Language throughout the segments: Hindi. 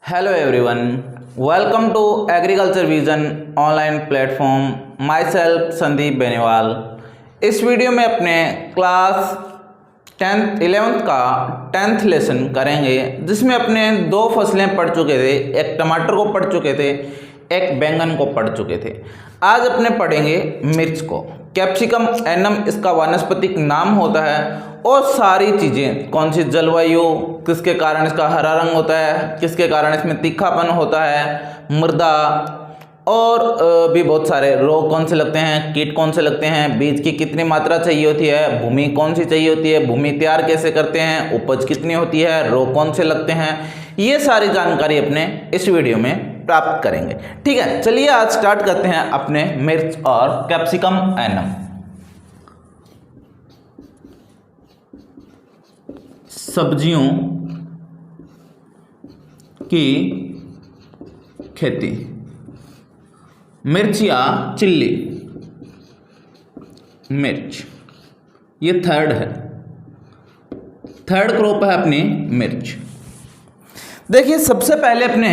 Hello everyone, welcome to agriculture vision online platform. Myself Sandeep Beniwal. इस वीडियो में अपने क्लास 11th का 10th लेसन करेंगे, जिसमें अपने दो फसलें पढ़ चुके थे। एक टमाटर को पढ़ चुके थे, एक बैंगन को पढ़ चुके थे। आज अपने पढ़ेंगे मिर्च को। कैप्सिकम एनम इसका वानस्पतिक नाम होता है, और सारी चीज़ें कौन सी जलवायु, किसके कारण इसका हरा रंग होता है, किसके कारण इसमें तीखापन होता है, मृदा और भी बहुत सारे रोग कौन से लगते हैं, कीट कौन से लगते हैं, बीज की कितनी मात्रा चाहिए होती है, भूमि कौन सी चाहिए होती है, भूमि तैयार कैसे करते हैं, उपज कितनी होती है, रोग कौन से लगते हैं, ये सारी जानकारी अपने इस वीडियो में प्राप्त करेंगे। ठीक है, चलिए आज स्टार्ट करते हैं अपने मिर्च और कैप्सिकम एनम। सब्जियों की खेती, मिर्च या चिल्ली मिर्च, ये थर्ड है, थर्ड क्रॉप है अपनी मिर्च। देखिए, सबसे पहले अपने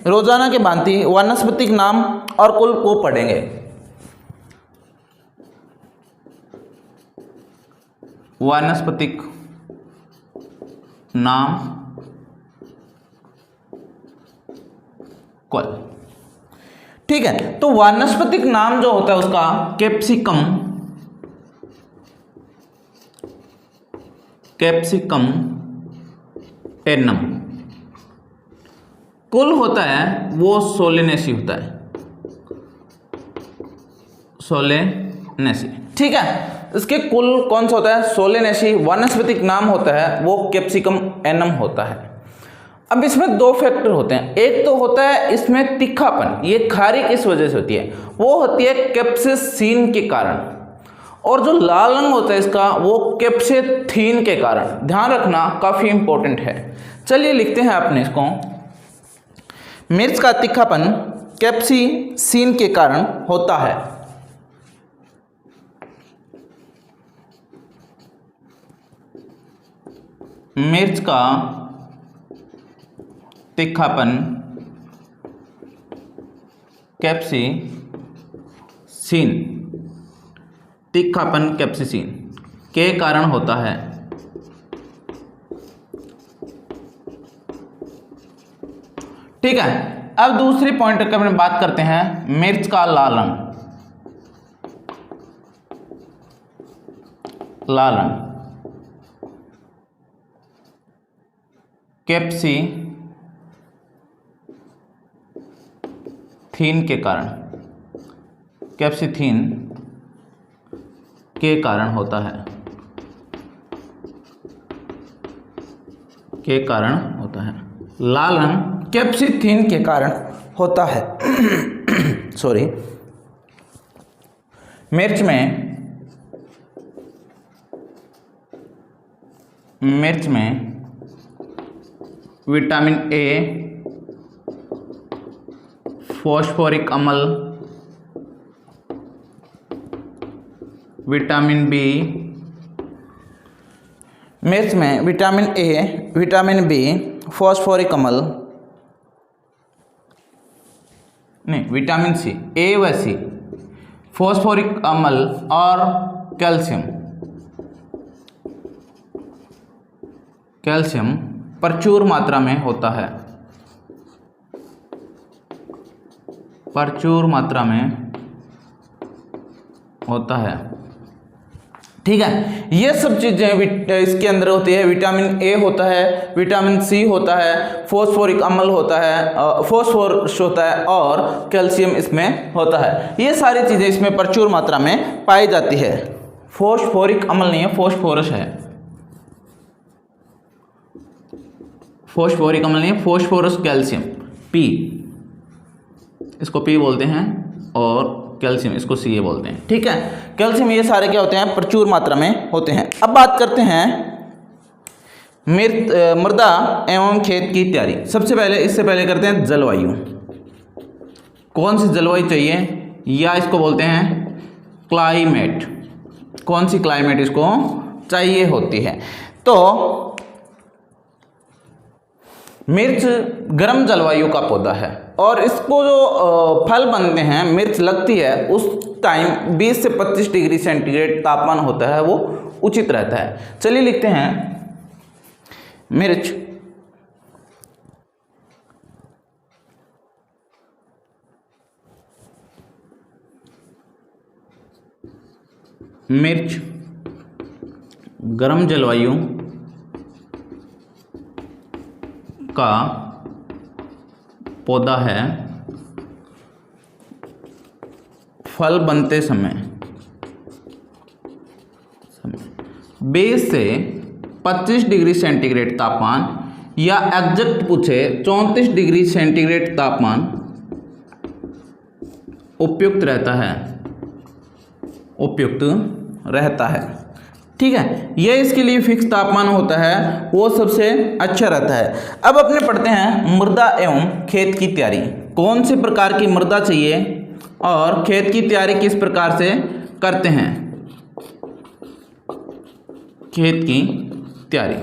रोजाना के भांति वानस्पतिक नाम और कुल को पढ़ेंगे। वानस्पतिक नाम कुल। ठीक है, तो वानस्पतिक नाम जो होता है उसका कैप्सिकम, कैप्सिकम एनम। कुल होता है वो सोलेनेसी होता है, सोलेनेसी। ठीक है, इसके कुल कौन सा होता है, सोलेनेसी। वानस्पतिक नाम होता है वो कैप्सिकम एनम होता है। अब इसमें दो फैक्टर होते हैं। एक तो होता है इसमें तीखापन, ये खारी किस वजह से होती है, वो होती है कैप्सेसीन के कारण। और जो लाल रंग होता है इसका, वो कैप्सेथीन के कारण। ध्यान रखना, काफी इंपॉर्टेंट है। चलिए लिखते हैं अपने इसको। मिर्च का तीखापन कैप्सेसीन के कारण होता है। मिर्च का तीखापन कैप्सेसीन, तीखापन कैप्सेसीन के कारण होता है। ठीक है, अब दूसरी पॉइंट की अपने बात करते हैं, मिर्च का लाल रंग। लाल रंग कैप्सेथीन के कारण, कैप्सेथीन के कारण होता है, के कारण होता है। लाल रंग कैप्सेथीन के कारण होता है। सॉरी, मिर्च में विटामिन ए, फॉस्फोरिक अम्ल, विटामिन बी, मिर्च में vitamin A, vitamin B, phosphoric अम्ल, नहीं विटामिन सी, ए व सी, फॉस्फोरिक अम्ल और कैल्शियम, कैल्शियम प्रचुर मात्रा में होता है, प्रचुर मात्रा में होता है। ठीक है, ये सब चीजें इसके अंदर होती है। विटामिन ए होता है, विटामिन सी होता है, फॉस्फोरिक अम्ल होता है, फॉस्फोरस होता है और कैल्शियम इसमें होता है। ये सारी चीजें इसमें प्रचुर मात्रा में पाई जाती है। फॉस्फोरिक अम्ल नहीं है, फॉस्फोरस है। फॉस्फोरिक अम्ल नहीं है, फॉस्फोरस कैल्शियम, पी, इसको पी बोलते हैं, और कैल्शियम इसको सी बोलते हैं। ठीक है, कैल्शियम ये सारे क्या होते हैं, प्रचुर मात्रा में होते हैं। अब बात करते हैं मृदा एवं खेत की तैयारी। सबसे पहले, इससे पहले करते हैं जलवायु। कौन सी जलवायु चाहिए, या इसको बोलते हैं क्लाइमेट। कौन सी क्लाइमेट इसको चाहिए होती है। तो मिर्च गर्म जलवायु का पौधा है और इसको जो फल बनते हैं, मिर्च लगती है, उस टाइम 20 से 25 डिग्री सेंटीग्रेड तापमान होता है, वो उचित रहता है। चलिए लिखते हैं मिर्च गर्म जलवायु का पौधा है। फल बनते समय 20 से 25 डिग्री सेंटीग्रेड तापमान, या एग्जैक्ट पूछे 34 डिग्री सेंटीग्रेड तापमान उपयुक्त रहता है। ठीक है, यह इसके लिए फिक्स तापमान होता है, वो सबसे अच्छा रहता है। अब अपने पढ़ते हैं मृदा एवं खेत की तैयारी। कौन से प्रकार की मृदा चाहिए और खेत की तैयारी किस प्रकार से करते हैं। खेत की तैयारी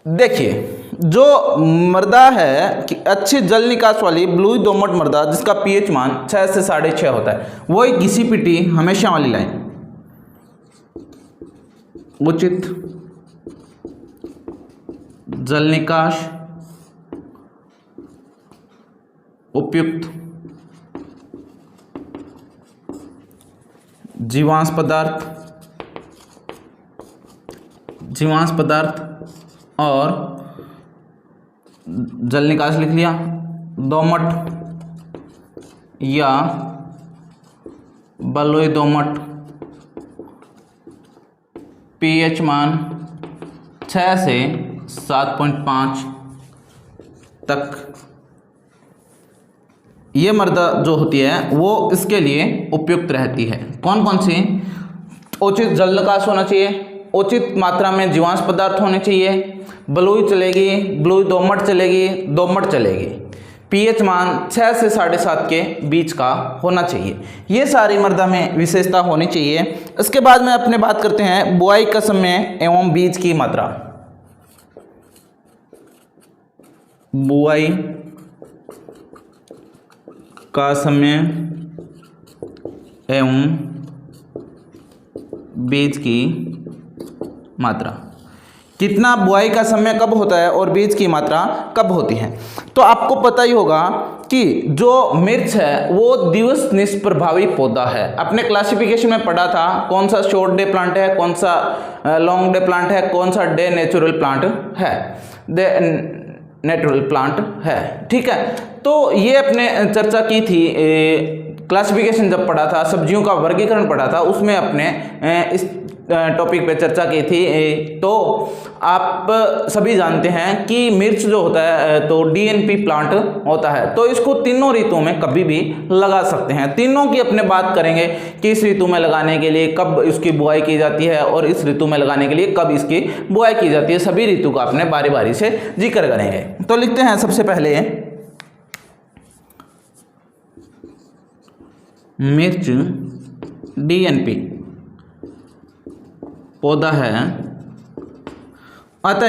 देखिए, जो मृदा है कि अच्छी जल निकास वाली ब्लू दोमट मृदा जिसका पीएच मान 6 से 6.5 होता है, वो एक घिसी-पिटी हमेशा वाली लाइन, उचित जल निकास, उपयुक्त जीवांश पदार्थ और जल निकास लिख लिया, दोमट या बलुई दोमट, पीएच मान 6 से 7.5 तक। ये मृदा जो होती है वो इसके लिए उपयुक्त रहती है। कौन कौन सी? उचित जल निकास होना चाहिए, उचित मात्रा में जीवांश पदार्थ होने चाहिए, बलुई चलेगी, बलुई दोमट चलेगी, दोमट चलेगी, पीएच मान 6 से 7.5 के बीच का होना चाहिए। ये सारी मृदा में विशेषता होनी चाहिए। इसके बाद में अपने बात करते हैं बुआई का समय एवं बीज की मात्रा। बुआई का समय एवं बीज की मात्रा। कितना बुआई का समय कब होता है और बीज की मात्रा कब होती है? तो आपको पता ही होगा कि जो मिर्च है वो दिवस निष्प्रभावी पौधा है। अपने क्लासिफिकेशन में पढ़ा था कौन सा शॉर्ट डे प्लांट है, कौन सा लॉन्ग डे प्लांट है, कौन सा डे नेचुरल प्लांट है, नेचुरल प्लांट है। ठीक है, तो ये अपने चर्चा की थी क्लासिफिकेशन जब पढ़ा था, सब्जियों का वर्गीकरण पढ़ा था, उसमें अपने इस टॉपिक पे चर्चा की थी। तो आप सभी जानते हैं कि मिर्च जो होता है तो डीएनपी प्लांट होता है, तो इसको तीनों ऋतुओं में कभी भी लगा सकते हैं। तीनों की अपने बात करेंगे कि इस ऋतु में लगाने के लिए कब इसकी बुआई की जाती है और इस ऋतु में लगाने के लिए कब इसकी बुआई की जाती है। सभी ऋतु का अपने बारी बारी से जिक्र करेंगे। तो लिखते हैं सबसे पहले मिर्च डीएनपी पौधा है, अतः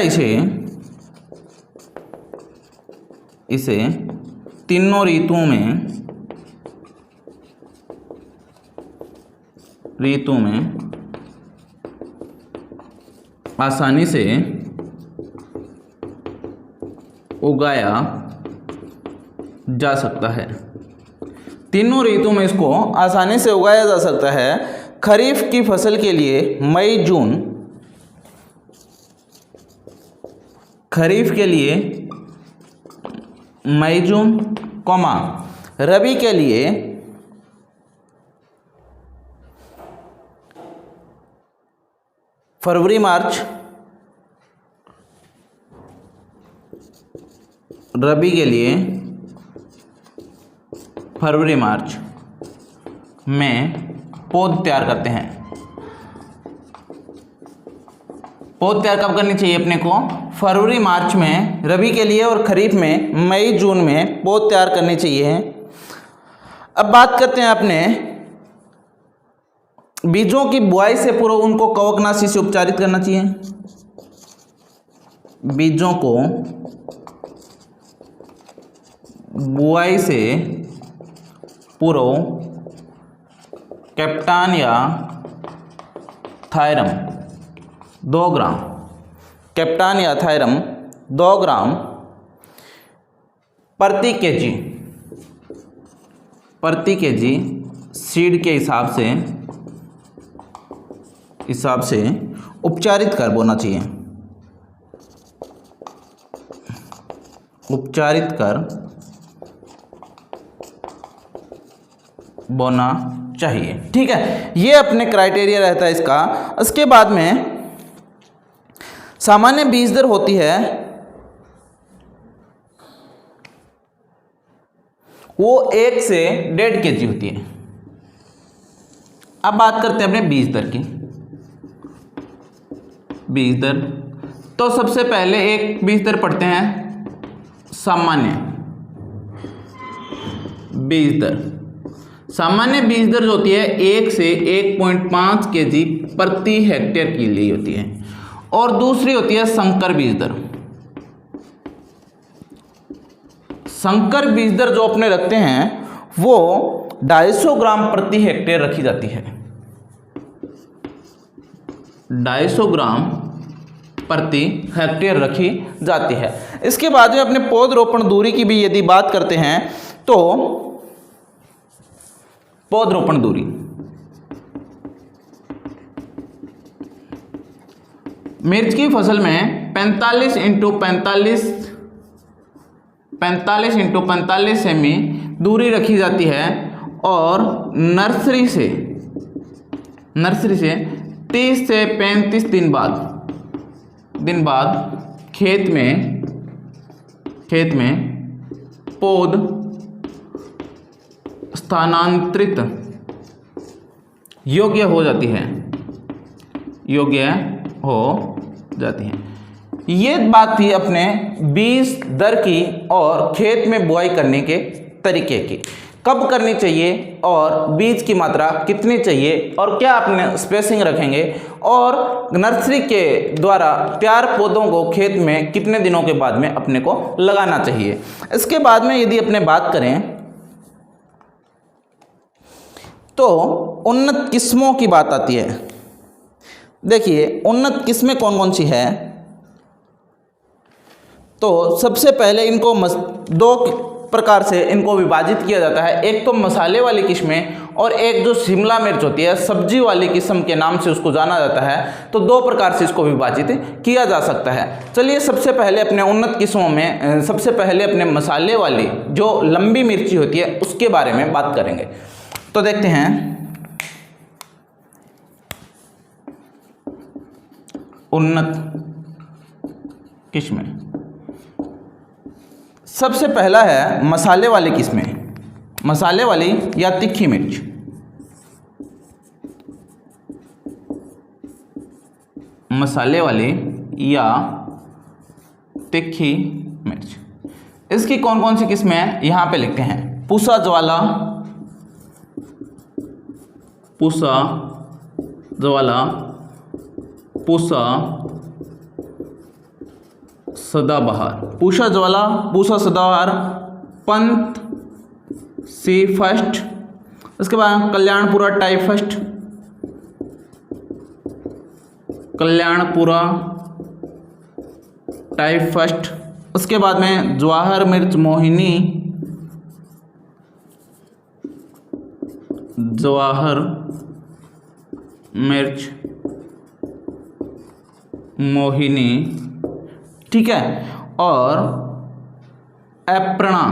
इसे तीनों ऋतु में आसानी से उगाया जा सकता है। तीनों ऋतु में इसको आसानी से उगाया जा सकता है। खरीफ की फसल के लिए मई जून, खरीफ के लिए मई जून, कॉमा रबी के लिए फरवरी मार्च, रबी के लिए फरवरी मार्च में पौध तैयार करते हैं। पौध तैयार कब करनी चाहिए अपने को? फरवरी मार्च में रबी के लिए, और खरीफ में मई जून में पौध तैयार करनी चाहिए। अब बात करते हैं अपने बीजों की बुआई से पूर्व उनको कवकनाशी से उपचारित करना चाहिए। बीजों को बुआई से पूर्व कैप्टानिया थायरम 2 ग्राम, कैप्टानिया थायरम 2 ग्राम प्रति केजी सीड के हिसाब से उपचारित कर बोना चाहिए, उपचारित कर बोना चाहिए। ठीक है, ये अपने क्राइटेरिया रहता है इसका। इसके बाद में सामान्य बीज दर होती है वो 1 से 1.5 kg होती है। अब बात करते हैं अपने बीज दर की। बीज दर तो सबसे पहले एक बीज दर पढ़ते हैं सामान्य बीज दर। सामान्य बीज दर जो होती है 1 से 1.5 kg प्रति हेक्टेयर के लिए होती है। और दूसरी होती है संकर बीज दर। संकर बीज दर जो अपने रखते हैं वो 250 ग्राम प्रति हेक्टेयर रखी जाती है, 250 ग्राम प्रति हेक्टेयर रखी जाती है। इसके बाद में अपने पौधरोपण दूरी की भी यदि बात करते हैं तो पौधरोपण दूरी मिर्च की फसल में 45 इंटू 45 सेमी दूरी रखी जाती है। और नर्सरी से 30 से 35 दिन बाद खेत में पौध स्थानांतरित योग्य हो जाती है, ये बात थी अपने बीज दर की और खेत में बुआई करने के तरीके की। कब करनी चाहिए और बीज की मात्रा कितनी चाहिए और क्या अपने स्पेसिंग रखेंगे और नर्सरी के द्वारा तैयार पौधों को खेत में कितने दिनों के बाद में अपने को लगाना चाहिए। इसके बाद में यदि अपने बात करें तो उन्नत किस्मों की बात आती है। देखिए उन्नत किस्में कौन कौन सी है। तो सबसे पहले इनको 2 प्रकार से इनको विभाजित किया जाता है। एक तो मसाले वाली किस्में और एक जो शिमला मिर्च होती है सब्जी वाली किस्म के नाम से उसको जाना जाता है। तो 2 प्रकार से इसको विभाजित किया जा सकता है। चलिए सबसे पहले अपने उन्नत किस्मों में सबसे पहले अपने मसाले वाली जो लंबी मिर्ची होती है उसके बारे में बात करेंगे। तो देखते हैं उन्नत किस्में। सबसे पहला है मसाले वाली किस्में, मसाले वाली या तीखी मिर्च। मसाले वाली या तीखी मिर्च, इसकी कौन कौन सी किस्में हैं यहाँ पे लिखते हैं। पूसा ज्वाला, पूसा सदाबहार, पूसा ज्वाला, पूसा सदाबहार, पंत सी फर्स्ट, इसके बाद Kalyanpura type first, Kalyanpura type first. उसके बाद में जवाहर मिर्च मोहिनी, जवाहर मिर्च मोहिनी, ठीक है। और एप्रणा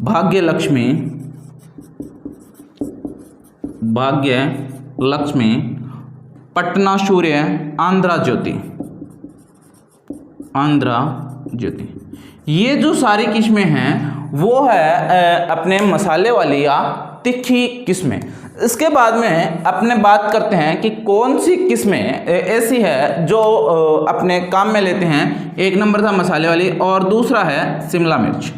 भाग्य लक्ष्मी, पटना सूर्य, आंध्रा ज्योति। ये जो सारी किस्में हैं वो है अपने मसाले वाली या तीखी किस्में। इसके बाद में अपने बात करते हैं कि कौन सी किस्में ऐसी है जो अपने काम में लेते हैं। एक नंबर था मसाले वाली और दूसरा है शिमला मिर्च।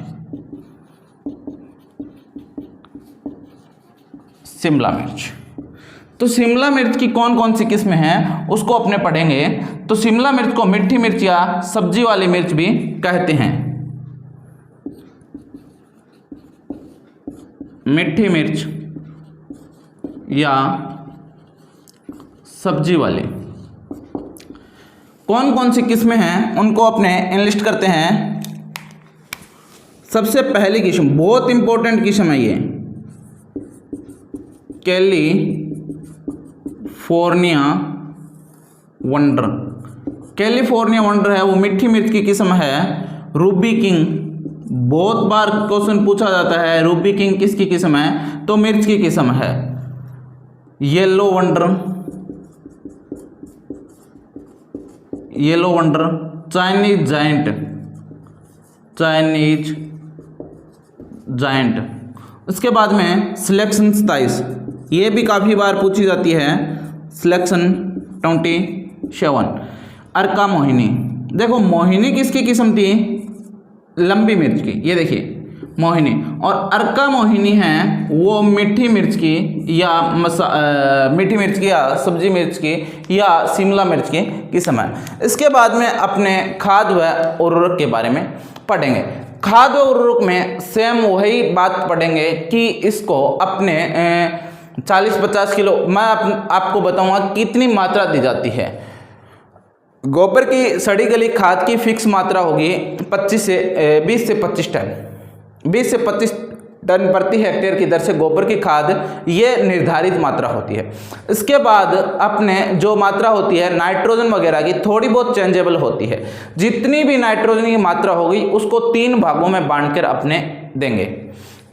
तो शिमला मिर्च की कौन कौन सी किस्में हैं उसको अपने पढ़ेंगे। तो शिमला मिर्च को मीठी मिर्च या सब्जी वाली मिर्च भी कहते हैं। मीठी मिर्च या सब्जी वाली कौन कौन सी किस्में हैं उनको अपने इनलिस्ट करते हैं। सबसे पहली किस्म, बहुत इंपॉर्टेंट किस्म है ये, कैलिफोर्निया वंडर। कैलिफोर्निया वंडर है वो मीठी मिर्च की किस्म है। रूबी किंग, बहुत बार क्वेश्चन पूछा जाता है रूबी किंग किसकी किस्म है, तो मिर्च की किस्म है। Yellow wonder, yellow wonder, Chinese giant, Chinese giant. उसके बाद में सिलेक्शन 27, ये भी काफ़ी बार पूछी जाती है। सिलेक्शन 27, अर्का मोहिनी। देखो मोहिनी किसकी किस्म थी, लंबी मिर्च की, ये देखिए मोहिनी। और अर्का मोहिनी है वो मीठी मिर्च की या मीठी मिर्च की या सब्जी मिर्च की या शिमला मिर्च की किस्म है। इसके बाद में अपने खाद व उर्वरक के बारे में पढ़ेंगे। खाद व उर्वरक में सेम वही बात पढ़ेंगे कि इसको अपने 40-50 किलो, मैं आपको बताऊंगा कितनी मात्रा दी जाती है। गोबर की सड़ी गली खाद की फिक्स मात्रा होगी 20 से 25 टन, 20 से 25 टन प्रति हेक्टेयर की दर से गोबर की खाद, ये निर्धारित मात्रा होती है। इसके बाद अपने जो मात्रा होती है नाइट्रोजन वगैरह की थोड़ी बहुत चेंजेबल होती है। जितनी भी नाइट्रोजन की मात्रा होगी उसको 3 भागों में बांटकर अपने देंगे।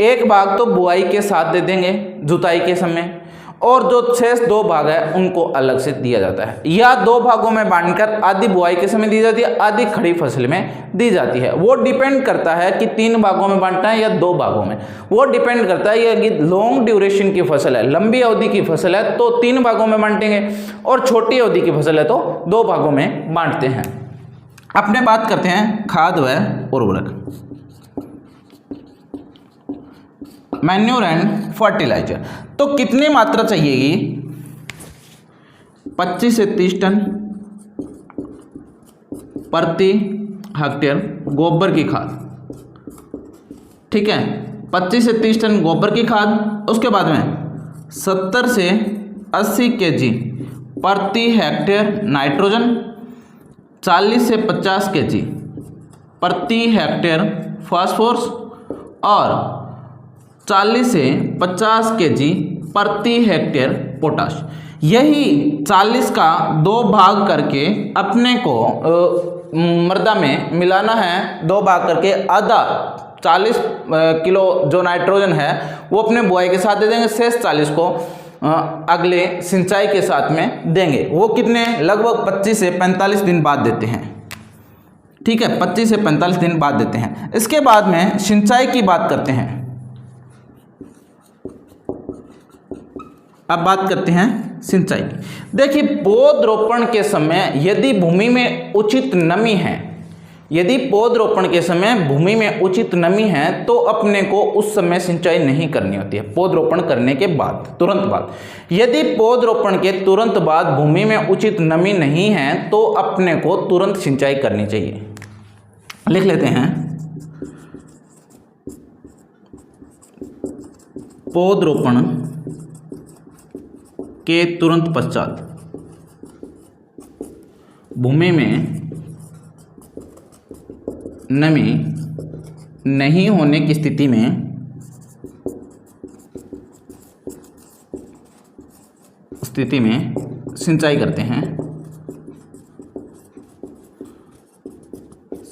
एक भाग तो बुआई के साथ दे देंगे जुताई के समय, और जो शेष 2 भाग है उनको अलग से दिया जाता है, या 2 भागों में बांटकर आधी बुआई के समय दी जाती है, आधी खड़ी फसल में दी जाती है। वो डिपेंड करता है कि 3 भागों में बांटना है या 2 भागों में। वो डिपेंड करता है कि लॉन्ग ड्यूरेशन की फसल है, लंबी अवधि की फसल है तो 3 भागों में बांटेंगे, और छोटी अवधि की फसल है तो 2 भागों में बांटते हैं। अपने बात करते हैं खाद व उर्वरक, मैन्योर एंड फर्टिलाइजर। तो कितनी मात्रा चाहिएगी, 25 से 30 टन प्रति हेक्टेयर गोबर की खाद। ठीक है, 25 से 30 टन गोबर की खाद। उसके बाद में 70 से 80 केजी प्रति हेक्टेयर नाइट्रोजन, 40 से 50 केजी प्रति हेक्टेयर फास्फोरस, और 40 से 50 केजी प्रति हेक्टेयर पोटाश। यही 40 का 2 भाग करके अपने को मृदा में मिलाना है। 2 भाग करके आधा 40 किलो जो नाइट्रोजन है वो अपने बुआई के साथ दे देंगे, शेष 40 को अगले सिंचाई के साथ में देंगे। वो कितने, लगभग 25 से 45 दिन बाद देते हैं। ठीक है, 25 से 45 दिन बाद देते हैं। इसके बाद में सिंचाई की बात करते हैं। अब बात करते हैं सिंचाई की। देखिए पौधरोपण के समय यदि भूमि में उचित नमी है, यदि पौधरोपण के समय भूमि में उचित नमी है तो अपने को उस समय सिंचाई नहीं करनी होती है। पौधरोपण करने के बाद, तुरंत बाद। यदि पौधरोपण के तुरंत बाद भूमि में उचित नमी नहीं है तो अपने को तुरंत सिंचाई करनी चाहिए। लिख लेते हैं, पौधरोपण के तुरंत पश्चात भूमि में नमी नहीं होने की स्थिति में सिंचाई करते हैं।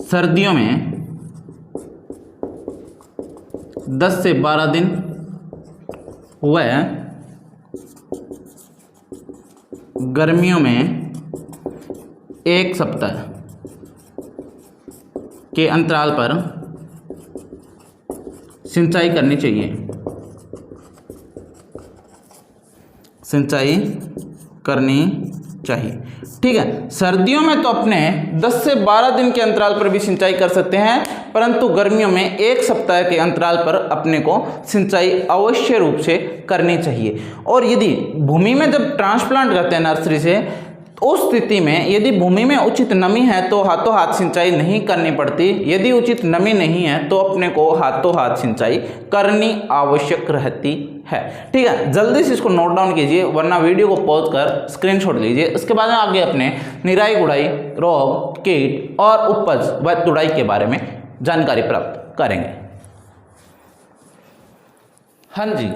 सर्दियों में 10 से 12 दिन व गर्मियों में 1 सप्ताह के अंतराल पर सिंचाई करनी चाहिए। सिंचाई करनी चाहिए। ठीक है, सर्दियों में तो अपने 10 से 12 दिन के अंतराल पर भी सिंचाई कर सकते हैं, परंतु गर्मियों में 1 सप्ताह के अंतराल पर अपने को सिंचाई अवश्य रूप से करनी चाहिए। और यदि भूमि में जब ट्रांसप्लांट करते हैं नर्सरी से, उस स्थिति में यदि भूमि में उचित नमी है तो हाथों हाथ सिंचाई नहीं करनी पड़ती। यदि उचित नमी नहीं है तो अपने को हाथों हाथ सिंचाई करनी आवश्यक रहती है। ठीक है, जल्दी से इसको नोट डाउन कीजिए, वरना वीडियो को पॉज कर स्क्रीनशॉट लीजिए। इसके बाद में आगे अपने निराई गुड़ाई, रोग, कीट और उपज व तुड़ाई के बारे में जानकारी प्राप्त करेंगे। हाँ जी,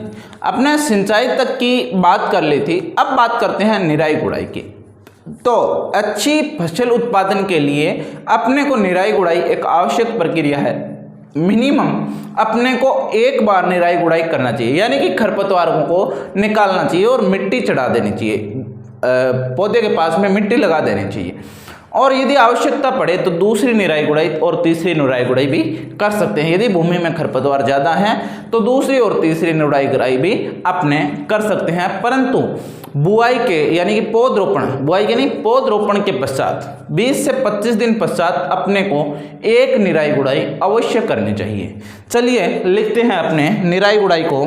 अपने सिंचाई तक की बात कर ली थी, अब बात करते हैं निराई गुड़ाई की। तो अच्छी फसल उत्पादन के लिए अपने को निराई गुड़ाई एक आवश्यक प्रक्रिया है। मिनिमम अपने को 1 बार निराई गुड़ाई करना चाहिए, यानी कि खरपतवारों को निकालना चाहिए और मिट्टी चढ़ा देनी चाहिए, पौधे के पास में मिट्टी लगा देनी चाहिए। और यदि आवश्यकता पड़े तो दूसरी निराई गुड़ाई और तीसरी निराई गुड़ाई भी कर सकते हैं। यदि भूमि में खरपतवार ज़्यादा है तो दूसरी और तीसरी निराई गुड़ाई भी अपने कर सकते हैं। परंतु बुआई के यानी कि पौधरोपण, बुआई के नहीं, पौधरोपण के पश्चात 20 से 25 दिन पश्चात अपने को 1 निराई गुड़ाई अवश्य करनी चाहिए। चलिए लिखते हैं अपने निराई गुड़ाई को।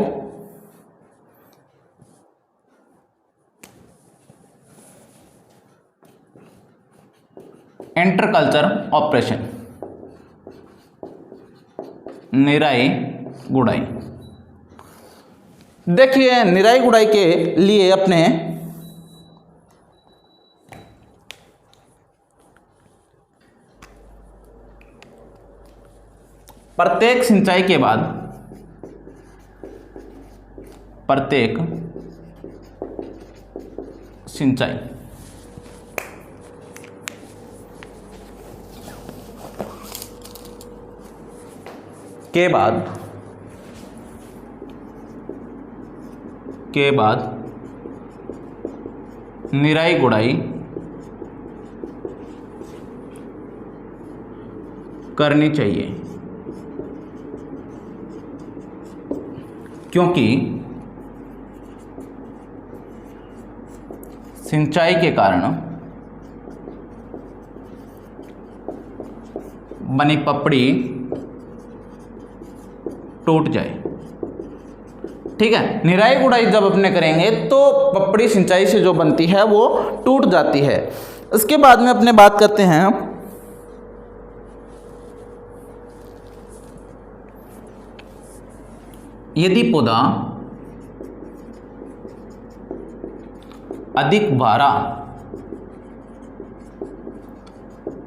इंटरकल्चर ऑपरेशन, निराई गुड़ाई। देखिए निराई गुड़ाई के लिए अपने प्रत्येक सिंचाई के बाद, प्रत्येक सिंचाई के बाद निराई गुड़ाई करनी चाहिए, क्योंकि सिंचाई के कारण बनी पपड़ी टूट जाए। ठीक है, निराई गुड़ाई जब अपने करेंगे तो पपड़ी सिंचाई से जो बनती है वो टूट जाती है। इसके बाद में अपने बात करते हैं यदि पौधा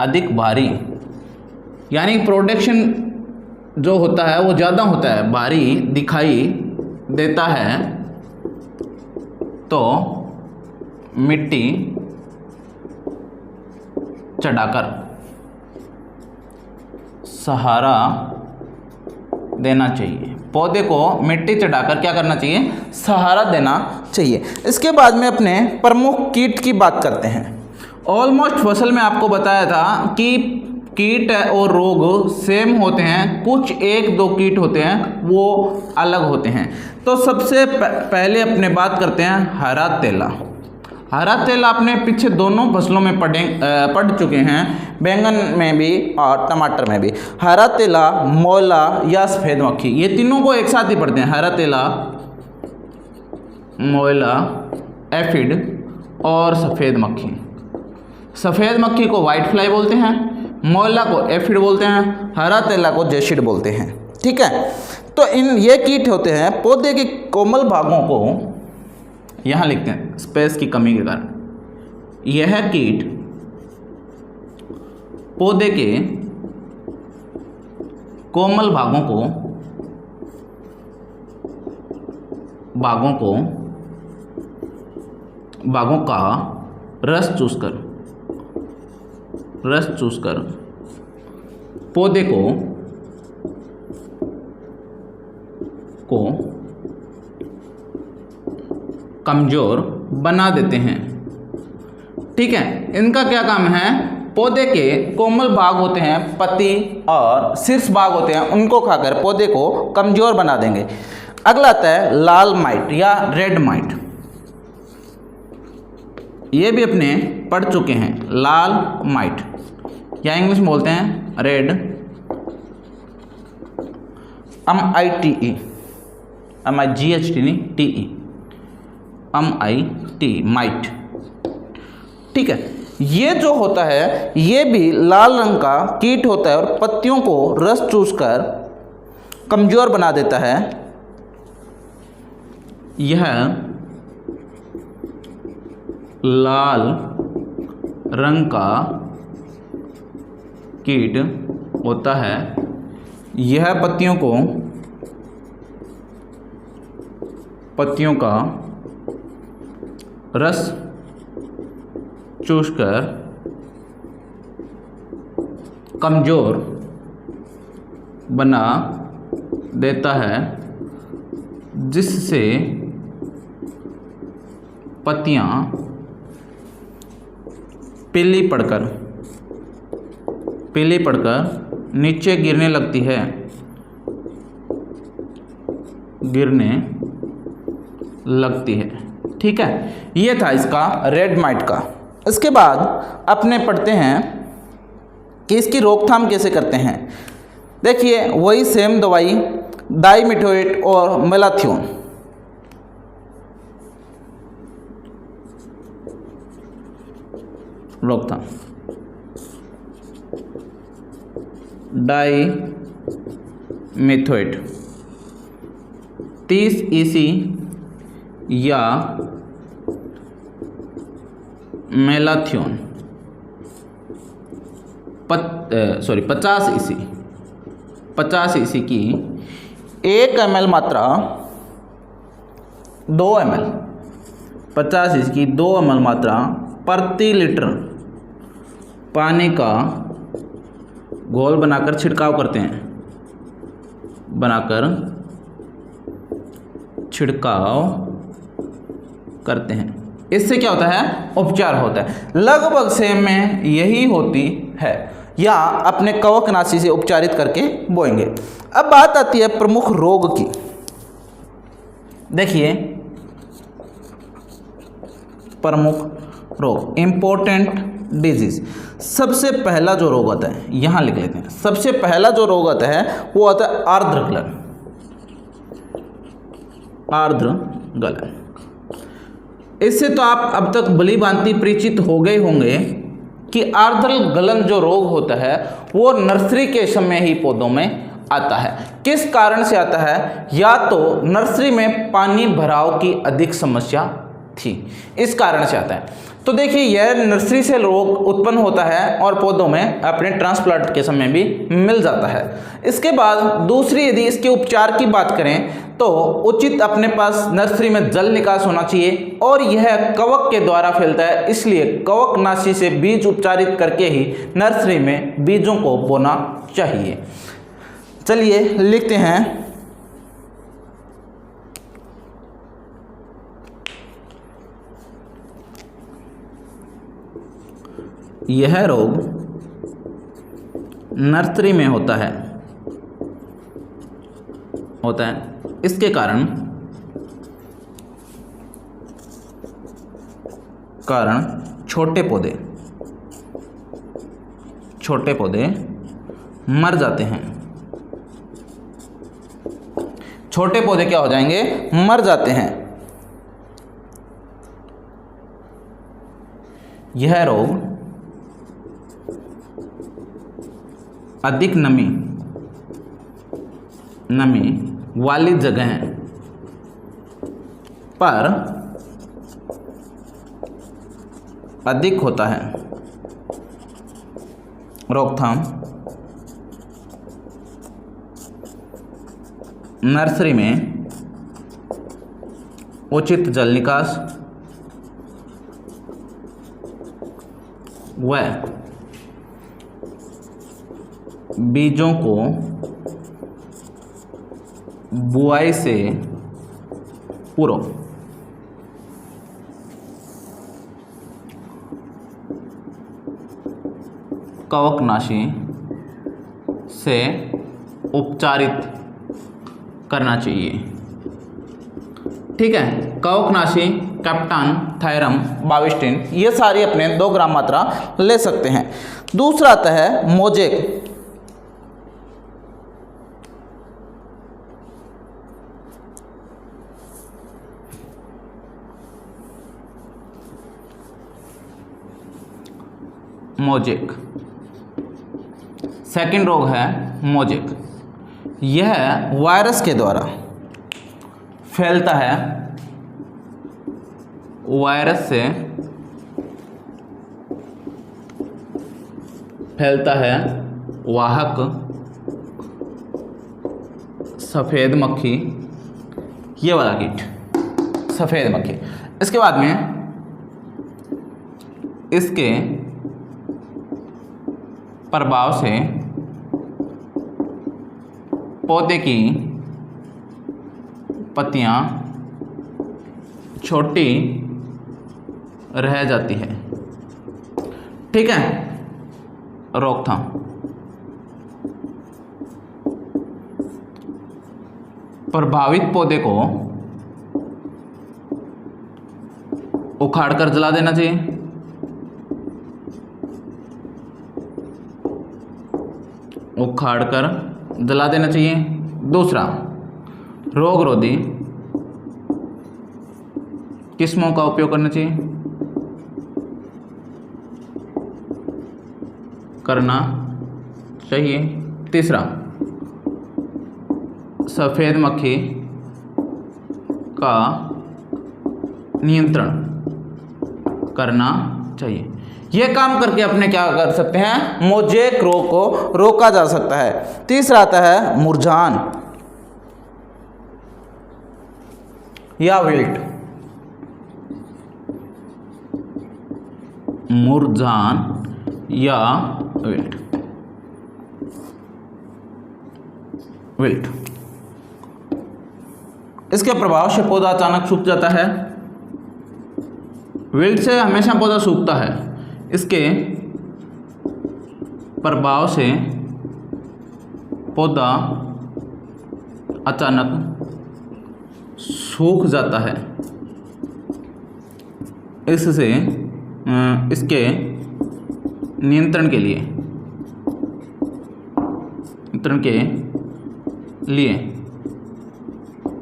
अधिक भारी यानी प्रोडक्शन जो होता है वो ज़्यादा होता है, भारी दिखाई देता है, तो मिट्टी चढ़ाकर सहारा देना चाहिए। पौधे को मिट्टी चढ़ाकर क्या करना चाहिए? सहारा देना चाहिए। इसके बाद में अपने प्रमुख कीट की बात करते हैं। ऑलमोस्ट फसल में आपको बताया था कि कीट और रोग सेम होते हैं, कुछ 1-2 कीट होते हैं वो अलग होते हैं। तो सबसे पहले अपने बात करते हैं हरा तेला। हरा तेला अपने पीछे दोनों फसलों में पड़ चुके हैं, बैंगन में भी और टमाटर में भी। हरा तेला, मौला या सफ़ेद मक्खी, ये तीनों को एक साथ ही पढ़ते हैं। हरा तेला, मौला, एफिड और सफ़ेद मक्खी। सफ़ेद मक्खी को वाइट फ्लाई बोलते हैं, मौला को एफिड बोलते हैं, हरा तेला को जेसिड बोलते हैं। ठीक है, तो ये कीट होते हैं पौधे के कोमल भागों को, यहाँ लिखते हैं स्पेस की कमी के कारण, यह कीट पौधे के कोमल भागों का रस चूसकर पौधे को कमजोर बना देते हैं। ठीक है, इनका क्या काम है? पौधे के कोमल भाग होते हैं, पत्ती और शीर्ष भाग होते हैं, उनको खाकर पौधे को कमजोर बना देंगे। अगला आता है लाल माइट या रेड माइट। ये भी अपने पढ़ चुके हैं, लाल माइट या इंग्लिश में बोलते हैं रेड MITE, MIGHT नहीं, TE, MIT, माइट। ठीक है, ये जो होता है ये भी लाल रंग का कीट होता है और पत्तियों को रस चूसकर कमजोर बना देता है। यह लाल रंग का कीट होता है, यह पत्तियों का रस चूसकर कमजोर बना देता है, जिससे पत्तियां पीली पड़कर नीचे गिरने लगती है, ठीक है। ये था इसका रेड माइट का। इसके बाद अपने पढ़ते हैं कि इसकी रोकथाम कैसे करते हैं। देखिए वही सेम दवाई डाइमिथोएट और मेलाथियोन। रोकथाम डाइमिथोएट 30 EC या मेलाथियोन 50 EC की 1 ml मात्रा 2 ml 50 EC की 2 ml मात्रा प्रति लीटर पानी का घोल बनाकर छिड़काव करते हैं। इससे क्या होता है, उपचार होता है। लगभग सेम में यही होती है, या अपने कवकनाशी से उपचारित करके बोएंगे। अब बात आती है प्रमुख रोग की। देखिए प्रमुख रोग, इंपॉर्टेंट डिजीज। सबसे पहला जो रोग आता है, यहां लिख लेते हैं। सबसे पहला जो रोग आता है वो आता है आर्द्र गलन। इससे तो आप अब तक भली भांति परिचित हो गए होंगे कि आर्द्र गलन जो रोग होता है वो नर्सरी के समय ही पौधों में आता है। किस कारण से आता है, या तो नर्सरी में पानी भराव की अधिक समस्या थी, इस कारण से आता है। तो देखिए यह नर्सरी से रोग उत्पन्न होता है और पौधों में अपने ट्रांसप्लांट के समय भी मिल जाता है। इसके बाद दूसरी, यदि इसके उपचार की बात करें तो उचित अपने पास नर्सरी में जल निकास होना चाहिए, और यह कवक के द्वारा फैलता है, इसलिए कवकनाशी से बीज उपचारित करके ही नर्सरी में बीजों को बोना चाहिए। चलिए लिखते हैं। यह रोग नर्सरी में होता है। इसके कारण छोटे पौधे मर जाते हैं। छोटे पौधे क्या हो जाएंगे, मर जाते हैं। यह रोग अधिक नमी वाली जगह पर अधिक होता है। रोकथाम नर्सरी में उचित जल निकास व बीजों को बुआई से पूर्व कवकनाशी से उपचारित करना चाहिए। ठीक है, कवकनाशी कैप्टान, थायरम, बाविस्टिन, ये सारी अपने 2 ग्राम मात्रा ले सकते हैं। दूसरा आता है मोजेक। मोजेक। सेकंड रोग है मोजेक। यह वायरस के द्वारा फैलता है, वायरस से फैलता है वाहक सफ़ेद मक्खी, ये वाला कीट सफ़ेद मक्खी। इसके बाद में इसके प्रभाव से पौधे की पत्तियां छोटी रह जाती है। ठीक है, रोकथाम। प्रभावित पौधे को उखाड़कर जला देना चाहिए। उखाड़कर जला देना चाहिए। दूसरा, रोगरोधी किस्मों का उपयोग करना चाहिए, करना चाहिए। तीसरा, सफ़ेद मक्खी का नियंत्रण करना चाहिए। यह काम करके अपने क्या कर सकते हैं, मोजेक रोग को रोका जा सकता है। तीसरा आता है मुरझान या विल्ट। मुरझान या विल्ट। विल्ट, इसके प्रभाव से पौधा अचानक सूख जाता है। विल्ट से हमेशा पौधा सूखता है। इसके प्रभाव से पौधा अचानक सूख जाता है। इससे इसके नियंत्रण के लिए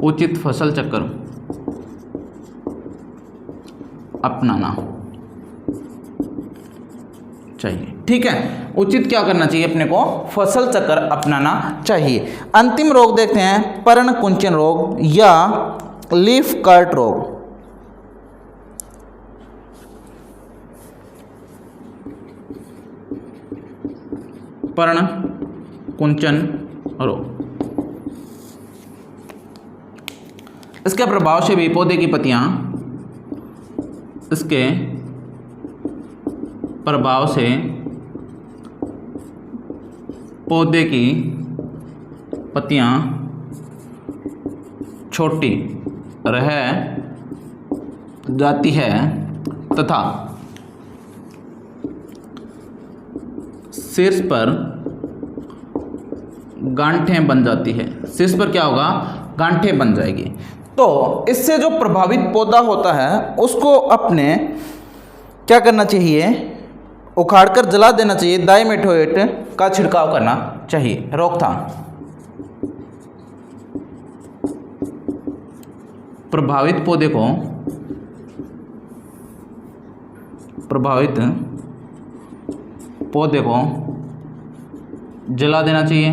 उचित फसल चक्र अपनाना चाहिए। ठीक है, उचित क्या करना चाहिए अपने को, फसल चक्र अपनाना चाहिए। अंतिम रोग देखते हैं, पर्णकुंचन रोग या लीफ कर्ट रोग। पर्णकुंचन रोग, इसके प्रभाव से भी पौधे की पत्तियां, इसके प्रभाव से पौधे की पत्तियां छोटी रह जाती है तथा शीर्ष पर गांठें बन जाती है। शीर्ष पर क्या होगा, गांठें बन जाएगी। तो इससे जो प्रभावित पौधा होता है उसको अपने क्या करना चाहिए, उखाड़कर जला देना चाहिए। डाइमेथोएट का छिड़काव करना चाहिए। रोकथाम, प्रभावित पौधे को जला देना चाहिए।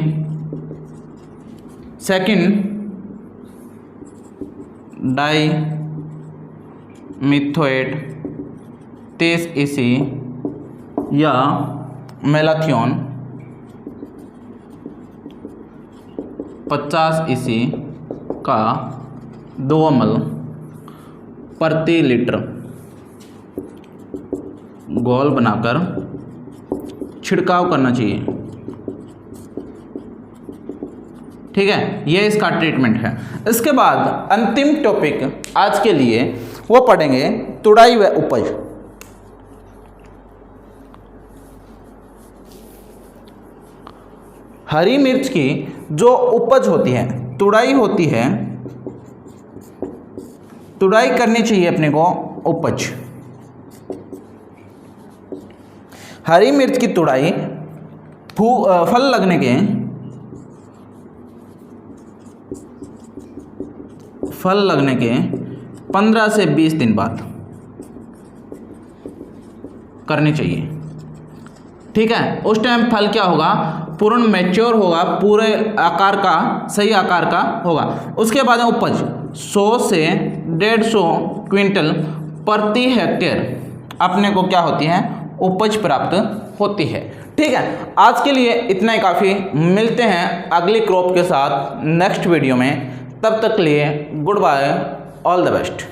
सेकंड, डाइमिथोएट 23 EC या मेलाथियोन 50 EC का 2 ml प्रति लीटर घोल बनाकर छिड़काव करना चाहिए। ठीक है, ये इसका ट्रीटमेंट है। इसके बाद अंतिम टॉपिक आज के लिए वो पढ़ेंगे तुड़ाई व उपज। हरी मिर्च की जो उपज होती है, तुड़ाई होती है, तुड़ाई करनी चाहिए अपने को उपज। हरी मिर्च की तुड़ाई फल लगने के 15 से 20 दिन बाद करनी चाहिए। ठीक है, उस टाइम फल क्या होगा, पूर्ण मैच्योर होगा, पूरे आकार का, सही आकार का होगा। उसके बाद उपज 100 से 150 क्विंटल प्रति हेक्टेयर अपने को क्या होती है, उपज प्राप्त होती है। ठीक है, आज के लिए इतना ही काफ़ी। मिलते हैं अगली क्रॉप के साथ नेक्स्ट वीडियो में, तब तक के लिए goodbye, all the best.